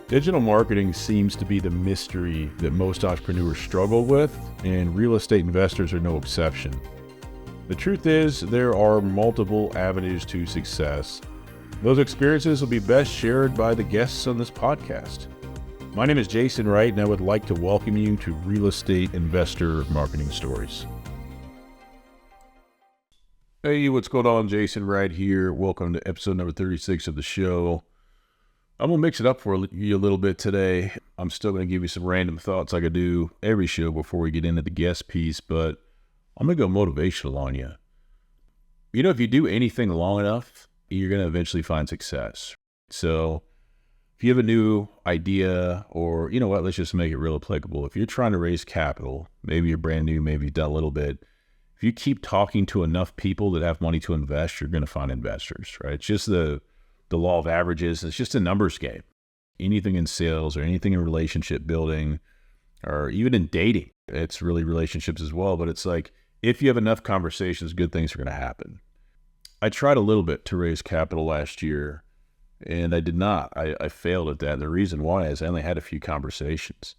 Digital marketing seems to be the mystery that most entrepreneurs struggle with, and real estate investors are no exception. The truth is, there are multiple avenues to success. Those experiences will be best shared by the guests on this podcast. My name is Jason Wright, and I would like to welcome you to Real Estate Investor Marketing Stories. Hey, what's going on? Jason Wright here. Welcome to episode number 36 of the show. I'm going to mix it up for you a little bit today. I'm still going to give you some random thoughts like I do every show before we get into the guest piece, but I'm going to go motivational on you. You know, if you do anything long enough, you're going to eventually find success. So if you have a new idea, or you know what, let's just make it real applicable. If you're trying to raise capital, maybe you're brand new, maybe you've done a little bit. If you keep talking to enough people that have money to invest, you're going to find investors, right? It's just the law of averages. It's just a numbers game. Anything in sales or anything in relationship building or even in dating, it's really relationships as well. But it's like, if you have enough conversations, good things are going to happen. I tried a little bit to raise capital last year and I did not. I failed at that. The reason why is I only had a few conversations.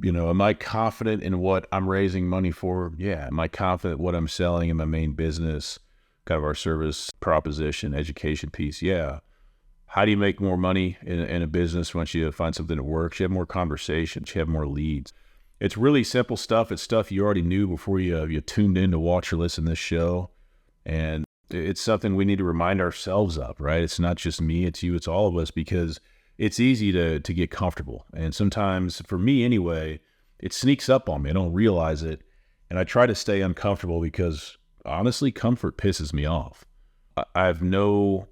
You know, am I confident in what I'm raising money for? Yeah. Am I confident what I'm selling in my main business? Kind of our service proposition, education piece. Yeah. How do you make more money in a business once you find something that works? You have more conversations, you have more leads. It's really simple stuff. It's stuff you already knew before you tuned in to watch or listen to this show. And it's something we need to remind ourselves of, right? It's not just me, it's you, it's all of us, because it's easy to get comfortable. And sometimes, for me anyway, it sneaks up on me. I don't realize it. And I try to stay uncomfortable because honestly, comfort pisses me off. I have no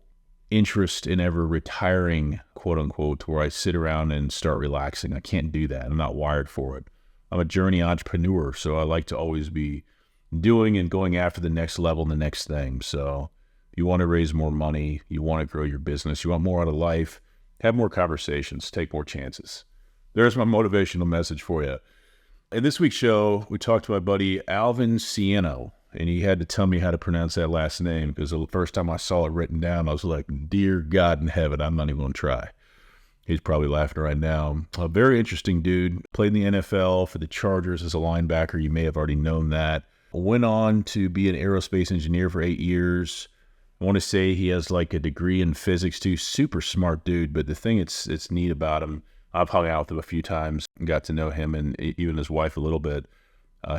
interest in ever retiring, quote unquote, to where I sit around and start relaxing. I can't do that. I'm not wired for it. I'm a journey entrepreneur, so I like to always be doing and going after the next level and the next thing. So you want to raise more money, you want to grow your business, you want more out of life, have more conversations, take more chances. There's my motivational message for you. In this week's show, we talked to my buddy Alvin Scioneaux. And he had to tell me how to pronounce that last name, because the first time I saw it written down, I was like, dear God in heaven, I'm not even going to try. He's probably laughing right now. A very interesting dude. Played in the NFL for the Chargers as a linebacker. You may have already known that. Went on to be an aerospace engineer for 8 years. I want to say he has like a degree in physics too. Super smart dude. But the thing it's neat about him, I've hung out with him a few times and got to know him and even his wife a little bit.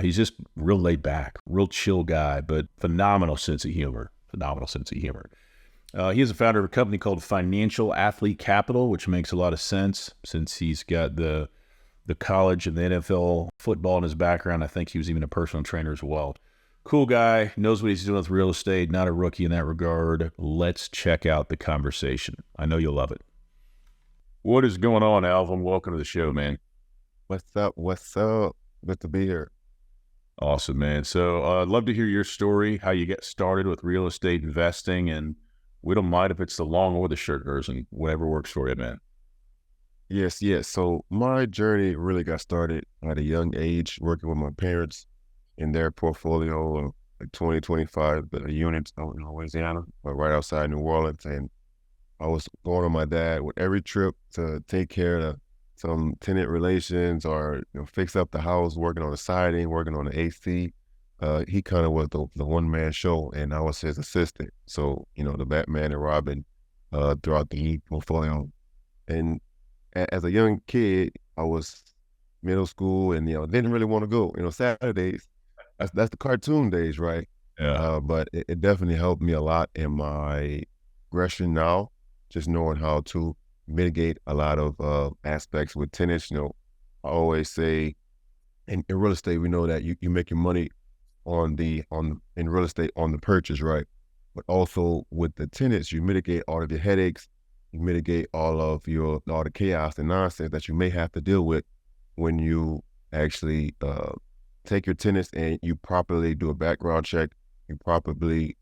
He's just real laid back, real chill guy, but phenomenal sense of humor. He is a founder of a company called Financial Athlete Capital, which makes a lot of sense since he's got the college and the NFL football in his background. I think he was even a personal trainer as well. Cool guy, knows what he's doing with real estate, not a rookie in that regard. Let's check out the conversation. I know you'll love it. What is going on, Alvin? Welcome to the show, man. What's up? Good to be here. Awesome, man. So I'd love to hear your story, how you get started with real estate investing, and we don't mind if it's the long or the short version, whatever works for you, man. Yes. So my journey really got started at a young age, working with my parents in their portfolio of like 25 units out in Louisiana, right outside New Orleans. And I was going on my dad with every trip to take care of some tenant relations or fix up the house, working on the siding, working on the AC. He kind of was the one-man show, and I was his assistant. So, the Batman and Robin throughout the portfolio. And as a young kid, I was middle school and, didn't really want to go. Saturdays, that's the cartoon days, right? Yeah. But it definitely helped me a lot in my progression now, just knowing how to mitigate a lot of aspects with tenants. I always say in real estate, we know that you make your money in real estate on the purchase, right? But also with the tenants, you mitigate all of your headaches, you mitigate all the chaos and nonsense that you may have to deal with when you actually take your tenants and you properly do a background check, you properly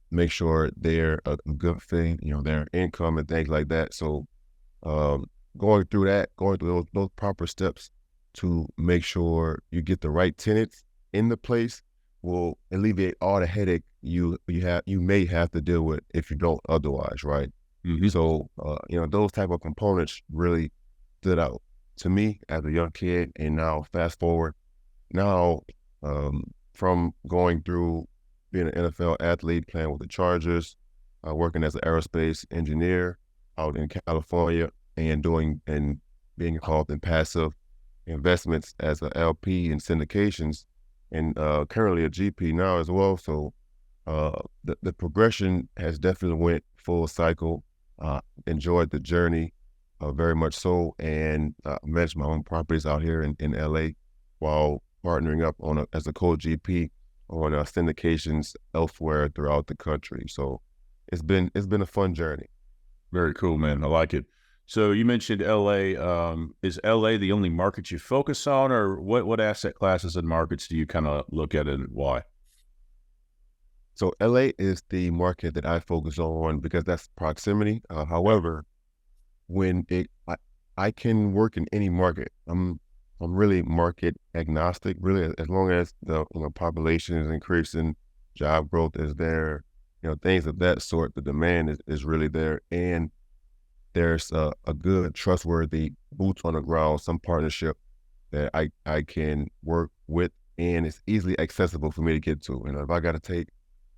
make sure they're a good thing, their income and things like that. So going through those proper steps to make sure you get the right tenants in the place will alleviate all the headache you may have to deal with if you don't otherwise, right? Mm-hmm. So, those type of components really stood out to me as a young kid. And now fast forward now, from going through being an NFL athlete, playing with the Chargers, working as an aerospace engineer out in California, and being involved in passive investments as a LP in syndications, and currently a GP now as well. So the progression has definitely went full cycle. Enjoyed the journey very much so, and managed my own properties out here in LA while partnering up as a co-GP on syndications elsewhere throughout the country. So it's been a fun journey. Very cool, man. I like it. So you mentioned LA. Is LA the only market you focus on, or what asset classes and markets do you kind of look at and why? So LA is the market that I focus on because that's proximity. However, when I can work in any market. I'm really market agnostic. Really, as long as the population is increasing, job growth is there, things of that sort. The demand is really there, and there's a good, trustworthy boots on the ground, some partnership that I can work with, and it's easily accessible for me to get to. If I got to take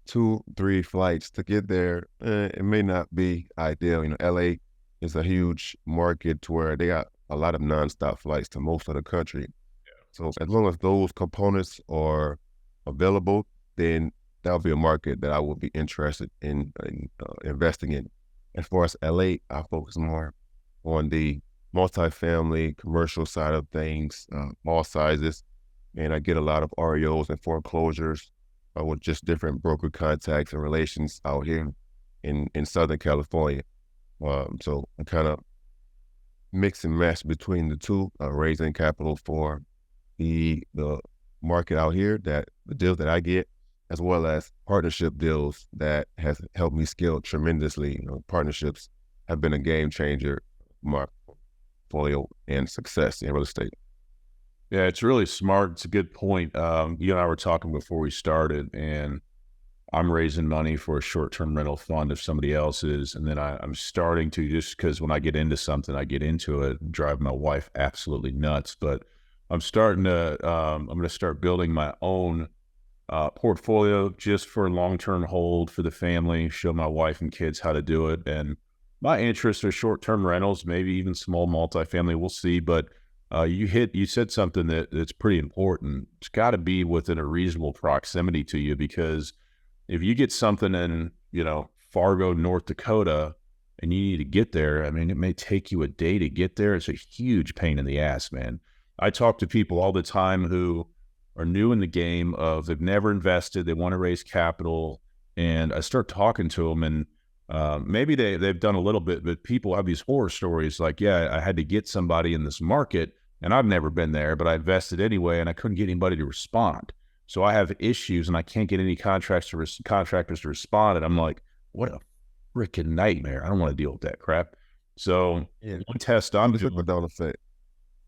2-3 flights to get there, it may not be ideal. LA is a huge market to where they got a lot of nonstop flights to most of the country. So as long as those components are available, then that'll be a market that I will be interested in investing in. As far as LA, I focus more on the multifamily commercial side of things, all sizes, and I get a lot of REOs and foreclosures with just different broker contacts and relations out here in Southern California. So I kind of mix and match between the two, raising capital for the market out here, that the deals that I get, as well as partnership deals that has helped me scale tremendously. Partnerships have been a game changer for my portfolio and success in real estate. Yeah, it's really smart. It's a good point. You and I were talking before we started, and I'm raising money for a short-term rental fund if somebody else is. And then I'm starting to, just because when I get into something, I get into it, drive my wife absolutely nuts. But I'm starting to, I'm going to start building my own portfolio just for long-term hold for the family, show my wife and kids how to do it. And my interests are short-term rentals, maybe even small multifamily. We'll see. But you said something that's pretty important. It's got to be within a reasonable proximity to you, because if you get something in, Fargo, North Dakota, and you need to get there, I mean, it may take you a day to get there. It's a huge pain in the ass, man. I talk to people all the time who are new in the game of, they've never invested, they want to raise capital, and I start talking to them, and maybe they've done a little bit, but people have these horror stories like, yeah, I had to get somebody in this market, and I've never been there, but I invested anyway, and I couldn't get anybody to respond. So I have issues, and I can't get any contractors to respond. And I'm like, what a freaking nightmare. I don't want to deal with that crap. So one test I'm doing. Trickle-down effect.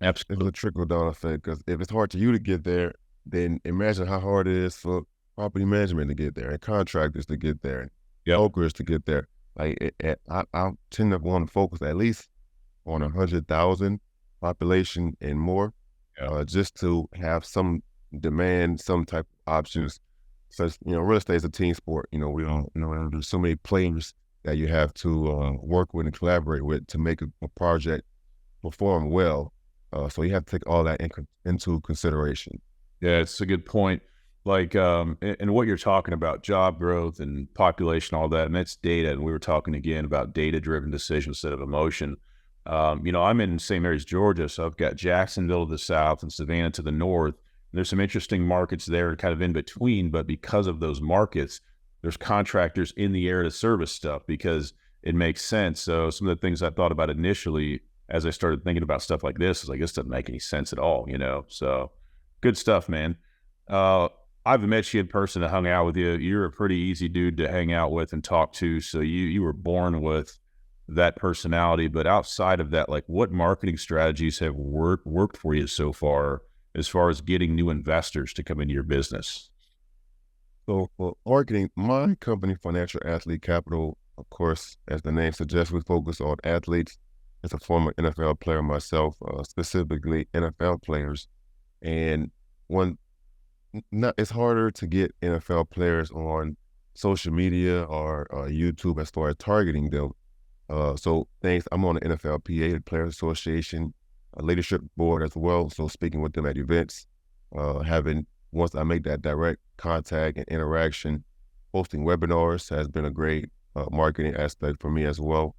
Absolutely. It's a trickle-down effect, because if it's hard for you to get there, then imagine how hard it is for property management to get there, and contractors to get there, and brokers to get there. Like I tend to want to focus at least on 100,000 population and more, just to have some demand, some type of options. So real estate is a team sport. We all there's so many players that you have to work with and collaborate with to make a project perform well. So you have to take all that into consideration. Yeah, it's a good point. Like, and what you're talking about, job growth and population, all that, and that's data. And we were talking again about data-driven decisions instead of emotion. I'm in St. Mary's, Georgia, so I've got Jacksonville to the south and Savannah to the north. There's some interesting markets there kind of in between, but because of those markets, there's contractors in the air to service stuff because it makes sense. So some of the things I thought about initially as I started thinking about stuff like this is like, this doesn't make any sense at all, So good stuff, man. I've met you in person and hung out with you. You're a pretty easy dude to hang out with and talk to. So you were born with that personality. But outside of that, like, what marketing strategies have worked for you so far as getting new investors to come into your business? So for marketing, my company, Financial Athlete Capital, Of course, as the name suggests, we focus on athletes. As a former NFL player myself, specifically NFL players, and one, it's harder to get NFL players on social media or YouTube as far as targeting them. So thanks, I'm on the NFLPA, the Players Association, leadership board as well. So speaking with them at events, once I make that direct contact and interaction, hosting webinars has been a great marketing aspect for me as well.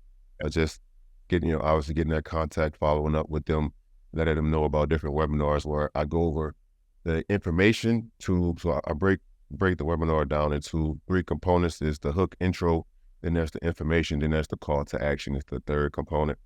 Just getting, obviously getting that contact, following up with them, letting them know about different webinars where I go over the information so I break the webinar down into 3 components. Is the hook intro, then there's the information, then there's the call to action. It's the 3rd component.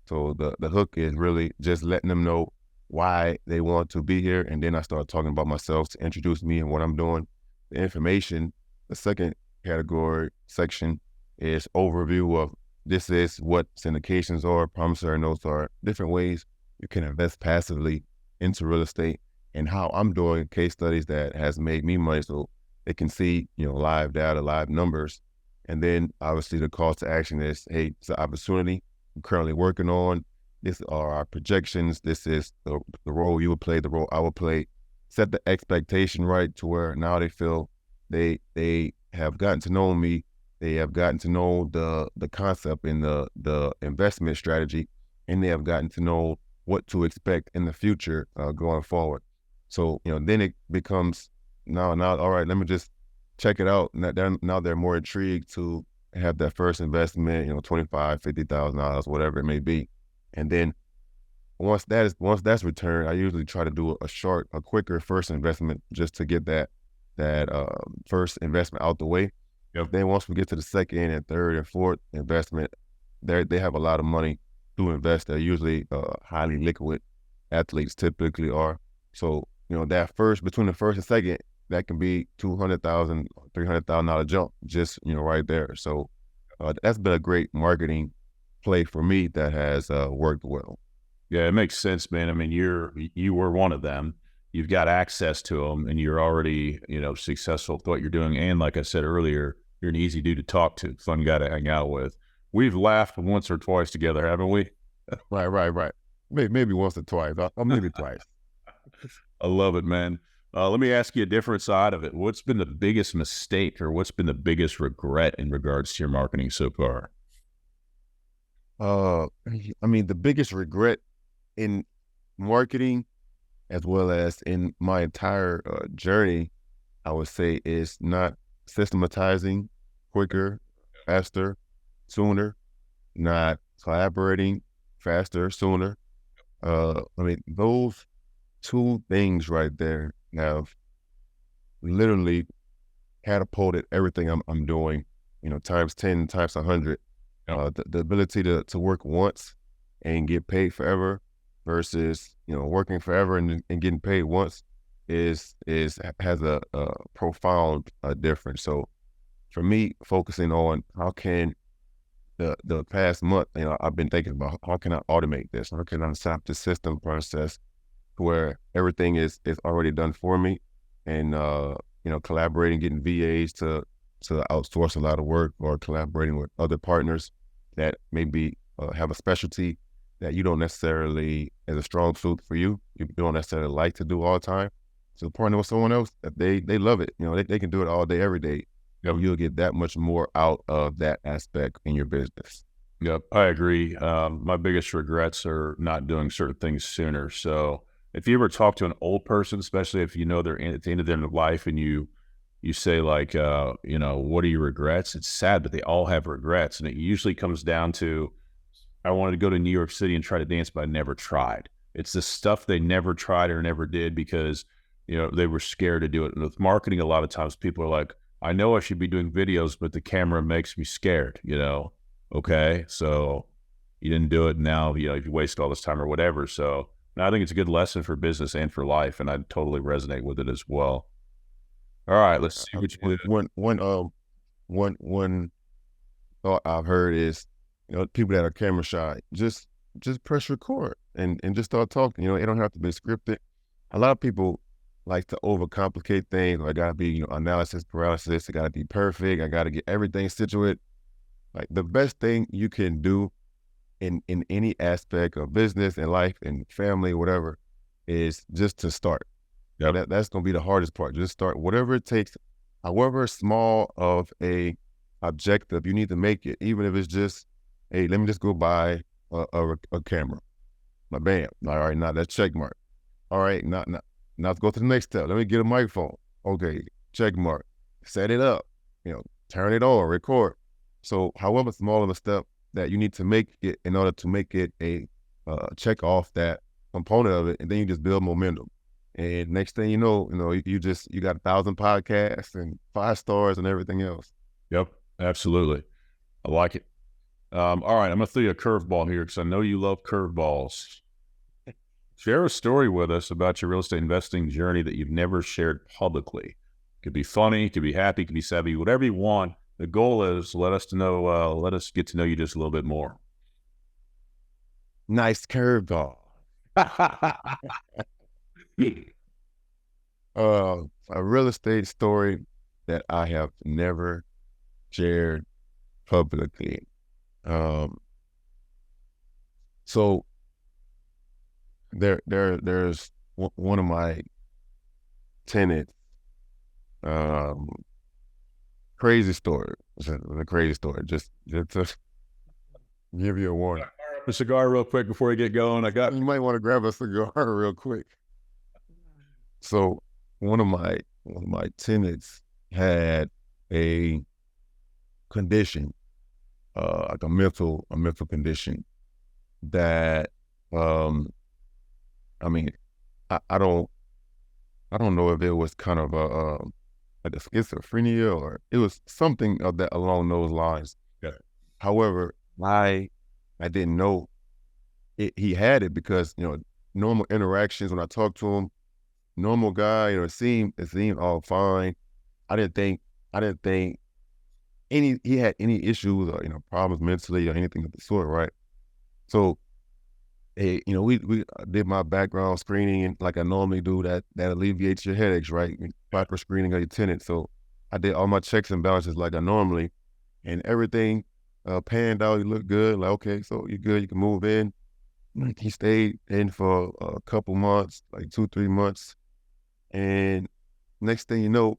So the hook is really just letting them know why they want to be here. And then I start talking about myself to introduce me and what I'm doing. The information, the 2nd category section, is overview of this is what syndications are, promissory notes are, different ways you can invest passively into real estate, and how I'm doing case studies that has made me money so they can see, live data, live numbers. And then obviously the call to action is, hey, it's an opportunity I'm currently working on. These are our projections. This is the role you would play, the role I would play. Set the expectation right to where now they feel they have gotten to know me. They have gotten to know the concept and the investment strategy, and they have gotten to know what to expect in the future going forward. So, then it becomes now, all right, let me just check it out. Now they're more intrigued to have that first investment, $25,000, $50,000, whatever it may be. And then once that's returned, I usually try to do a quicker first investment just to get that first investment out the way. Yep. Then once we get to the 2nd and 3rd and 4th investment, they have a lot of money to invest. They're usually highly liquid athletes, typically are. So, that between the 1st and 2nd, that can be $200,000, $300,000 jump just, right there. So that's been a great marketing play for me that has worked well. Yeah, it makes sense, man. I mean, you were one of them. You've got access to them, and you're already, successful with what you're doing. And like I said earlier, you're an easy dude to talk to, fun guy to hang out with. We've laughed once or twice together, haven't we? Right. Maybe once or twice, or maybe twice. I love it, man. Let me ask you a different side of it. What's been the biggest mistake, or what's been the biggest regret in regards to your marketing so far? The biggest regret in marketing, as well as in my entire journey, I would say, is not systematizing quicker, faster, sooner, not collaborating faster, sooner. Those 2 things right there have literally catapulted everything I'm doing, times 10, times 100. The ability to work once and get paid forever versus, working forever and getting paid once has a profound difference. So for me, focusing on how can the past month, I've been thinking about how can I automate this? How can I set up the system process where everything is already done for me, and collaborating, getting VAs to outsource a lot of work, or collaborating with other partners that maybe have a specialty that you don't necessarily, as a strong suit for you don't necessarily like to do all the time. So partner with someone else that they love it, they can do it all day, every day. You'll get that much more out of that aspect in your business. Yep, I agree. My biggest regrets are not doing certain things sooner. So if you ever talk to an old person, especially if they're at the end of their life, and you say like, what are your regrets? It's sad, but they all have regrets. And it usually comes down to, I wanted to go to New York City and try to dance, but I never tried. It's the stuff they never tried or never did because, they were scared to do it. And with marketing, a lot of times people are like, I know I should be doing videos, but the camera makes me scared, Okay, so you didn't do it. Now, you waste all this time or whatever. So I think it's a good lesson for business and for life. And I totally resonate with it as well. All right, let's see what you do. One thought I've heard is, people that are camera shy, just press record and just start talking. It don't have to be scripted. A lot of people like to overcomplicate things. I gotta be, analysis paralysis. It gotta be perfect. I gotta get everything situated. Like the best thing you can do in any aspect of business and life and family, whatever, is just to start. Yep. That's going to be the hardest part. Just start, whatever it takes, however small of a objective you need to make it, even if it's just, hey, let me just go buy a camera. Now, bam. All right, now that's check mark. All right, now let's go to the next step. Let me get a microphone. Okay, check mark. Set it up. Turn it on, record. So however small of a step that you need to make it in order to make it a check off that component of it, and then you just build momentum. And next thing you know, you got 1,000 podcasts and 5 stars and everything else. Yep, absolutely. I like it. All right, I'm going to throw you a curveball here because I know you love curveballs. Share a story with us about your real estate investing journey that you've never shared publicly. Could be funny, could be happy, could be savvy, whatever you want. The goal is let us get to know you just a little bit more. Nice curveball. A real estate story that I have never shared publicly. So there's one of my tenants. Crazy story. It's a crazy story. Just to give you a warning. Fire up a cigar real quick before we get going. You might want to grab a cigar real quick. So one of my tenants had a condition, like a mental condition that, I mean, I don't know if it was kind of like a schizophrenia or it was something of that along those lines. Yeah. However, I didn't know he had it because, normal interactions when I talked to him, normal guy, it seemed all fine. I didn't think he had any issues or, problems mentally or anything of the sort, right? So, hey, we did my background screening and like I normally do that alleviates your headaches, right? Proper screening of your tenant. So I did all my checks and balances like I normally, and everything panned out. You look good. Like, okay, so you're good. You can move in. He stayed in for a couple months, like 2-3 months. And next thing you know,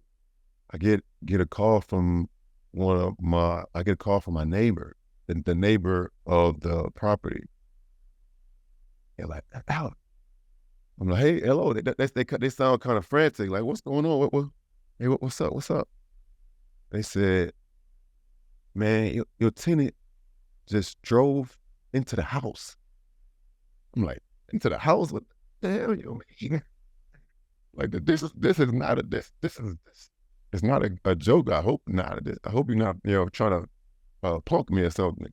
I get a call from my neighbor, the neighbor of the property. They're like, Al. I'm like, hey, hello. They sound kind of frantic. Like, what's going on? Hey, what's up? What's up? They said, man, your tenant just drove into the house. I'm like, into the house? What the hell you mean? Like, this is not it's not a joke. I hope not. I hope you're not, trying to punk me or something.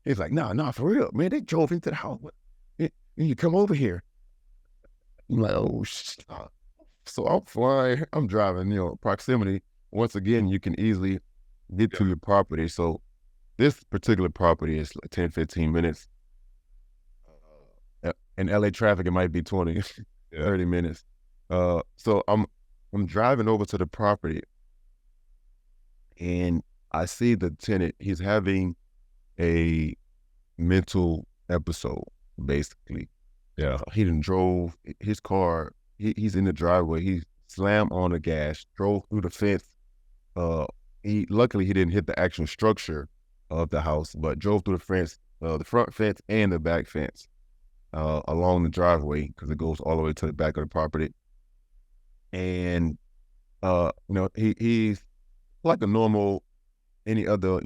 He's like, nah, for real, man. They drove into the house. You come over here. I'm like, oh, shit. So I'm flying. I'm driving, proximity. Once again, you can easily get to your property. So this particular property is like 10, 15 minutes. In LA traffic, it might be 20, 30 minutes. So I'm driving over to the property and I see the tenant, he's having a mental episode, basically. Yeah. He done drove his car, he's in the driveway, he slammed on the gas, drove through the fence. Luckily he didn't hit the actual structure of the house, but drove through the fence, the front fence and the back fence, along the driveway, because it goes all the way to the back of the property. And he's like a normal, any other,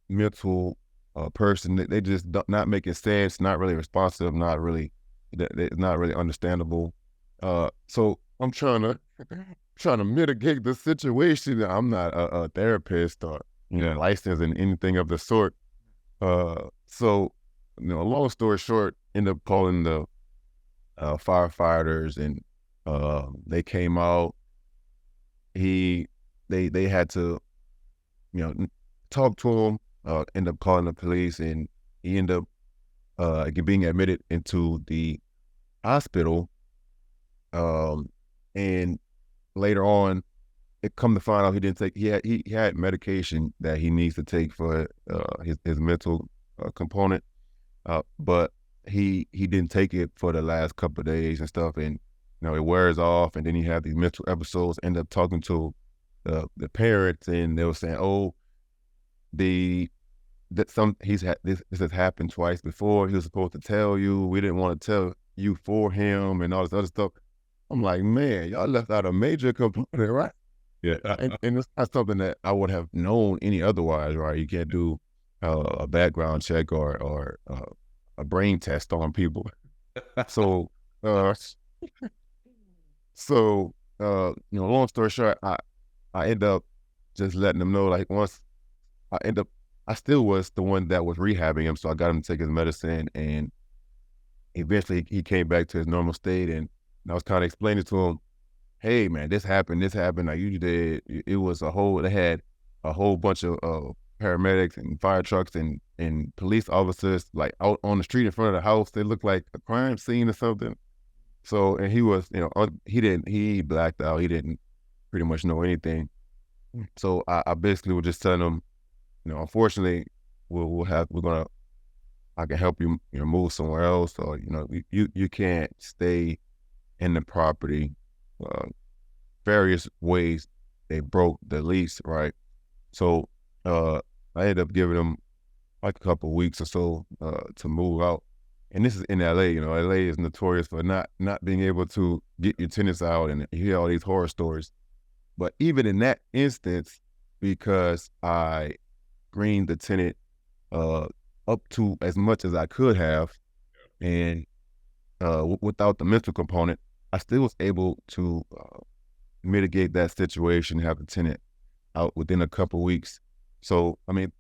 mental person. They just not making sense, not really responsive, not really understandable. So I'm trying to mitigate the situation. I'm not a therapist or licensed in anything of the sort. So long story short, end up calling the firefighters, and they came out. They had to, talk to him, end up calling the police, and he ended up being admitted into the hospital. And later on, it come to find out he didn't take. He had medication that he needs to take for his mental component, but he didn't take it for the last couple of days and stuff, and it wears off, and then he had these mental episodes. End up talking to the parents, and they were saying, "Oh, this has happened twice before. He was supposed to tell you. We didn't want to tell you for him, and all this other stuff." I'm like, man, y'all left out a major component, right? Yeah. And it's not something that I would have known any otherwise, right? You can't do a background check or a brain test on people. So, long story short, I end up just letting them know, like, once I still was the one that was rehabbing him. So I got him to take his medicine, and eventually he came back to his normal state. And I was kind of explaining to him, hey man, this happened. Like, you did, they had a whole bunch of paramedics and fire trucks and police officers, like, out on the street in front of the house. They looked like a crime scene or something. So, and he was, he blacked out. He didn't pretty much know anything. So I basically was just telling him, unfortunately, I can help you, move somewhere else, or, you can't stay in the property. Various ways they broke the lease, right? So I ended up giving them like a couple of weeks or so to move out. And this is in LA. LA is notorious for not being able to get your tenants out, and you hear all these horror stories. But even in that instance, because I greened the tenant up to as much as I could have, and without the mental component, I still was able to mitigate that situation, have the tenant out within a couple weeks. So, I mean,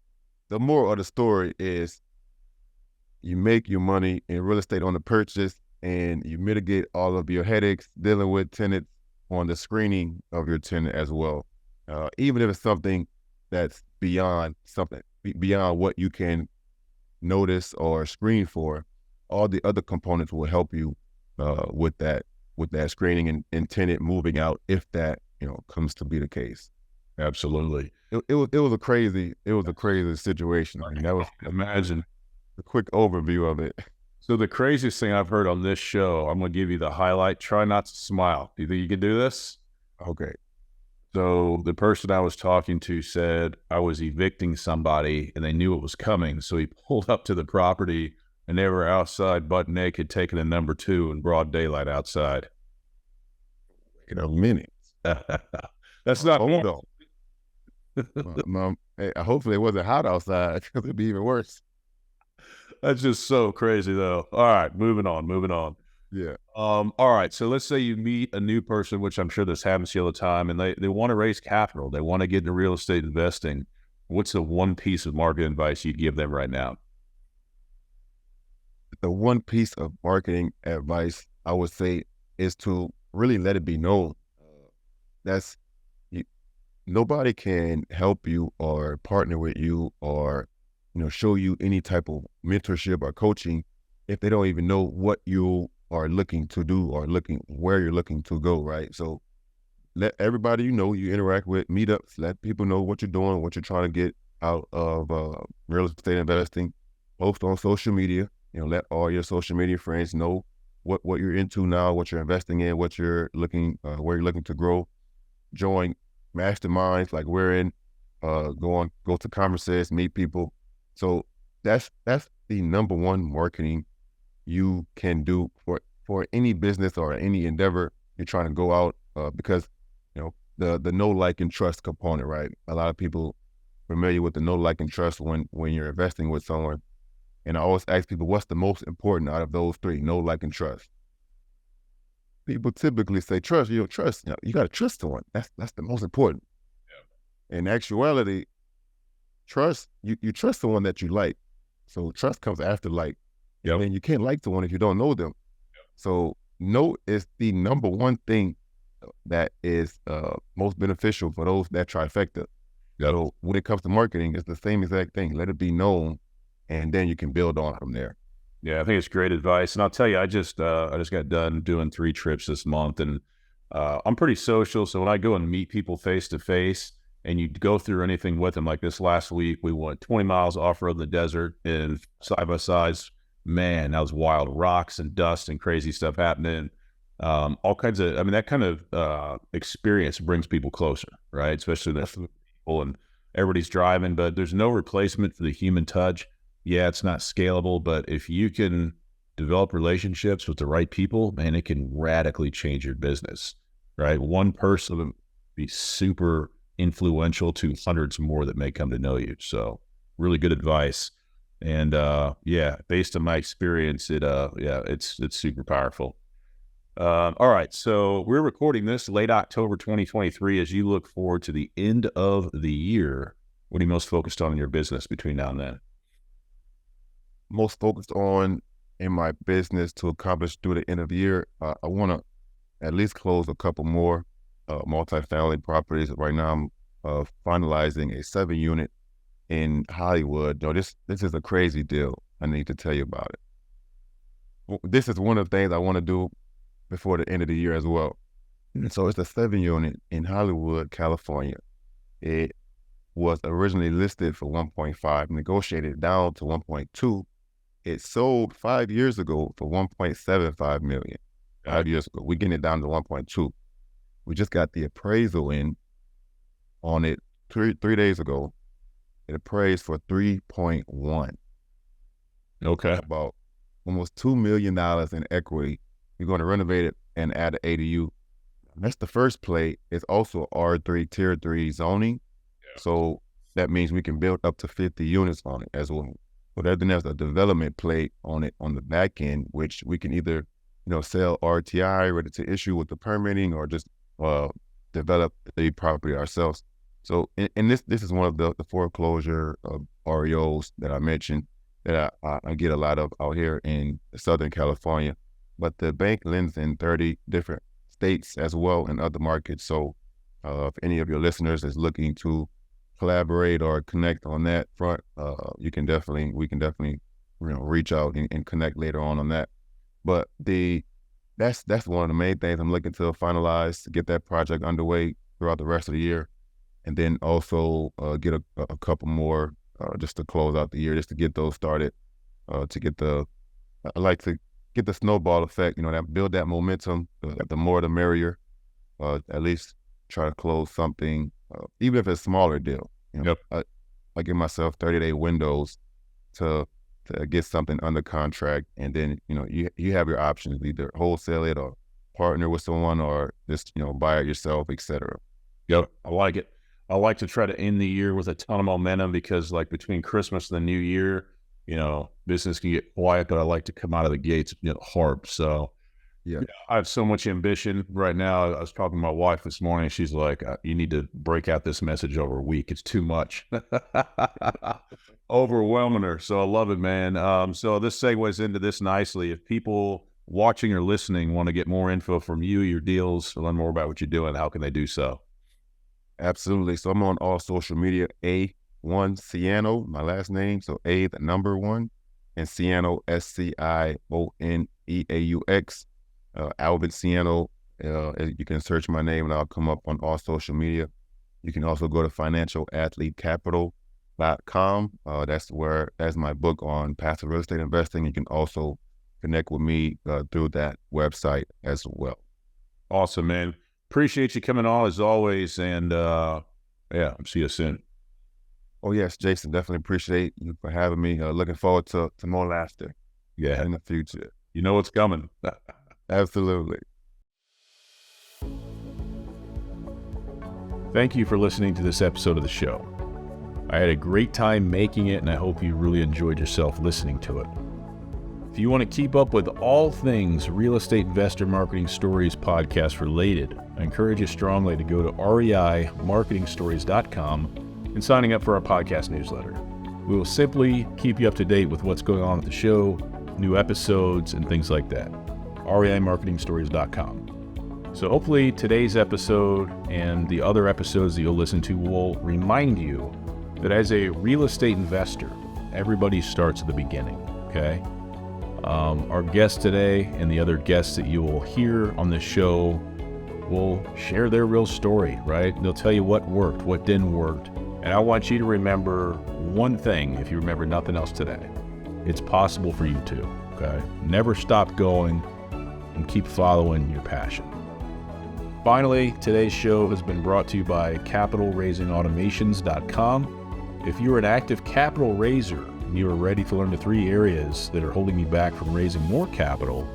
the moral of the story is you make your money in real estate on the purchase, and you mitigate all of your headaches dealing with tenants on the screening of your tenant as well. Even if it's something that's beyond what you can notice or screen for, all the other components will help you with that screening and tenant moving out, if that comes to be the case. Absolutely. It was a crazy situation. I mean, that was, imagine, a quick overview of it. So the craziest thing I've heard on this show, I'm going to give you the highlight. Try not to smile. Do you think you can do this? Okay. So the person I was talking to said I was evicting somebody, and they knew it was coming. So he pulled up to the property, and they were outside butt naked, taking a number 2 in broad daylight outside. In a minute. That's not normal. Hey, hopefully it wasn't hot outside, because it'd be even worse. That's just so crazy, though. All right, moving on. Yeah. All right, so let's say you meet a new person, which I'm sure this happens to you all the time, and they want to raise capital. They want to get into real estate investing. What's the one piece of marketing advice you'd give them right now? The one piece of marketing advice I would say is to really let it be known. Nobody can help you or partner with you or show you any type of mentorship or coaching if they don't even know what you are looking to do or where you're looking to go, right? So let everybody you interact with, meetups, let people know what you're doing, what you're trying to get out of real estate investing. Post on social media. Let all your social media friends know what you're into now, what you're investing in, what you're looking, where you're looking to grow. Join masterminds like we're in. Go to conferences, meet people. So that's the number one marketing you can do for any business or any endeavor you're trying to go out, because the know, like, and trust component, right? A lot of people familiar with the know, like, and trust when you're investing with someone. And I always ask people, what's the most important out of those 3? Know, like, and trust. People typically say trust. Trust. You got to trust someone. That's the most important. Yeah. In actuality, trust, you trust someone that you like. So trust comes after like. Yeah. And you can't like someone if you don't know them. Yep. So know is the number one thing that is most beneficial for those that trifecta. Yep. So when it comes to marketing, it's the same exact thing. Let it be known, and then you can build on from there. Yeah, I think it's great advice. And I'll tell you, I just got done doing 3 trips this month, and I'm pretty social, so when I go and meet people face to face, and you go through anything with them, like this last week, we went 20 miles off-road in the desert and side by sides. Man, that was wild. Rocks and dust and crazy stuff happening. All kinds of, I mean, that kind of experience brings people closer, right? Especially the people, and everybody's driving, but there's no replacement for the human touch. Yeah, it's not scalable, but if you can develop relationships with the right people, man, it can radically change your business, right? One person be super influential to hundreds more that may come to know you. So really good advice. And yeah, based on my experience, it's super powerful. All right, so we're recording this late October 2023. As you look forward to the end of the year, what are you most focused on in your business between now and then? Most focused on in my business to accomplish through the end of the year. I want to at least close a couple more multifamily properties. Right now, I'm finalizing a 7-unit in Hollywood. This is a crazy deal. I need to tell you about it. This is one of the things I want to do before the end of the year as well. And so it's a 7-unit in Hollywood, California. It was originally listed for 1.5, negotiated down to 1.2. It sold 5 years ago for 1.75 million. 5 years ago, we're getting it down to 1.2. We just got the appraisal in on it three days ago. It appraised for 3.1. Okay. About almost $2 million in equity. We're going to renovate it and add an ADU. That's the first play. It's also R3, Tier 3 zoning. Yeah. So that means we can build up to 50 units on it as well. But then there's a development play on it on the back end, which we can either, sell RTI, ready to issue with the permitting, or just develop the property ourselves. So, and this is one of the foreclosure REOs that I mentioned that I get a lot of out here in Southern California. But the bank lends in 30 different states as well and other markets. So if any of your listeners is looking to collaborate or connect on that front, we can definitely reach out and connect later on that. But that's one of the main things I'm looking to finalize, to get that project underway throughout the rest of the year. And then also get a couple more just to close out the year, just to get those started, I like to get the snowball effect, that build that momentum. The more the merrier. At least try to close something, even if it's a smaller deal. Yep. I give myself 30-day windows to get something under contract, and then you have your options, either wholesale it or partner with someone, or just buy it yourself, etc. Yep, I like it. I like to try to end the year with a ton of momentum, because like between Christmas and the New Year, business can get quiet, but I like to come out of the gates hard. So yeah, I have so much ambition right now. I was talking to my wife this morning. She's like, you need to break out this message over a week. It's too much. Overwhelming her. So I love it, man. So this segues into this nicely. If people watching or listening want to get more info from you, your deals, learn more about what you're doing, how can they do so? Absolutely. So I'm on all social media, A1 Scioneaux, my last name. So A, the number 1, and Scioneaux, Scioneaux. Alvin Scioneaux. You can search my name and I'll come up on all social media. You can also go to financialathletecapital.com. That's my book on passive real estate investing. You can also connect with me through that website as well. Awesome, man. Appreciate you coming on as always. And see you soon. Oh yes, Jason, definitely appreciate you for having me. Looking forward to more laughter. Yeah, in the future. You know what's coming. Absolutely. Thank you for listening to this episode of the show. I had a great time making it, and I hope you really enjoyed yourself listening to it. If you want to keep up with all things Real Estate Investor Marketing Stories podcast related, I encourage you strongly to go to reimarketingstories.com and signing up for our podcast newsletter. We will simply keep you up to date with what's going on with the show, new episodes, and things like that. reimarketingstories.com. So hopefully today's episode and the other episodes that you'll listen to will remind you that as a real estate investor, everybody starts at the beginning, okay? Our guest today and the other guests that you will hear on this show will share their real story, right? They'll tell you what worked, what didn't work. And I want you to remember one thing, if you remember nothing else today. It's possible for you too, okay? Never stop going and keep following your passion. Finally, today's show has been brought to you by capitalraisingautomations.com. If you're an active capital raiser and you are ready to learn the 3 areas that are holding you back from raising more capital,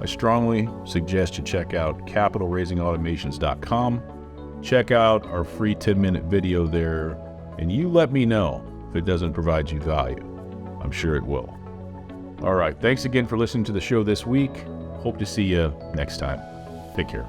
I strongly suggest you check out capitalraisingautomations.com. Check out our free 10-minute video there, and you let me know if it doesn't provide you value. I'm sure it will. All right, thanks again for listening to the show this week. Hope to see you next time. Take care.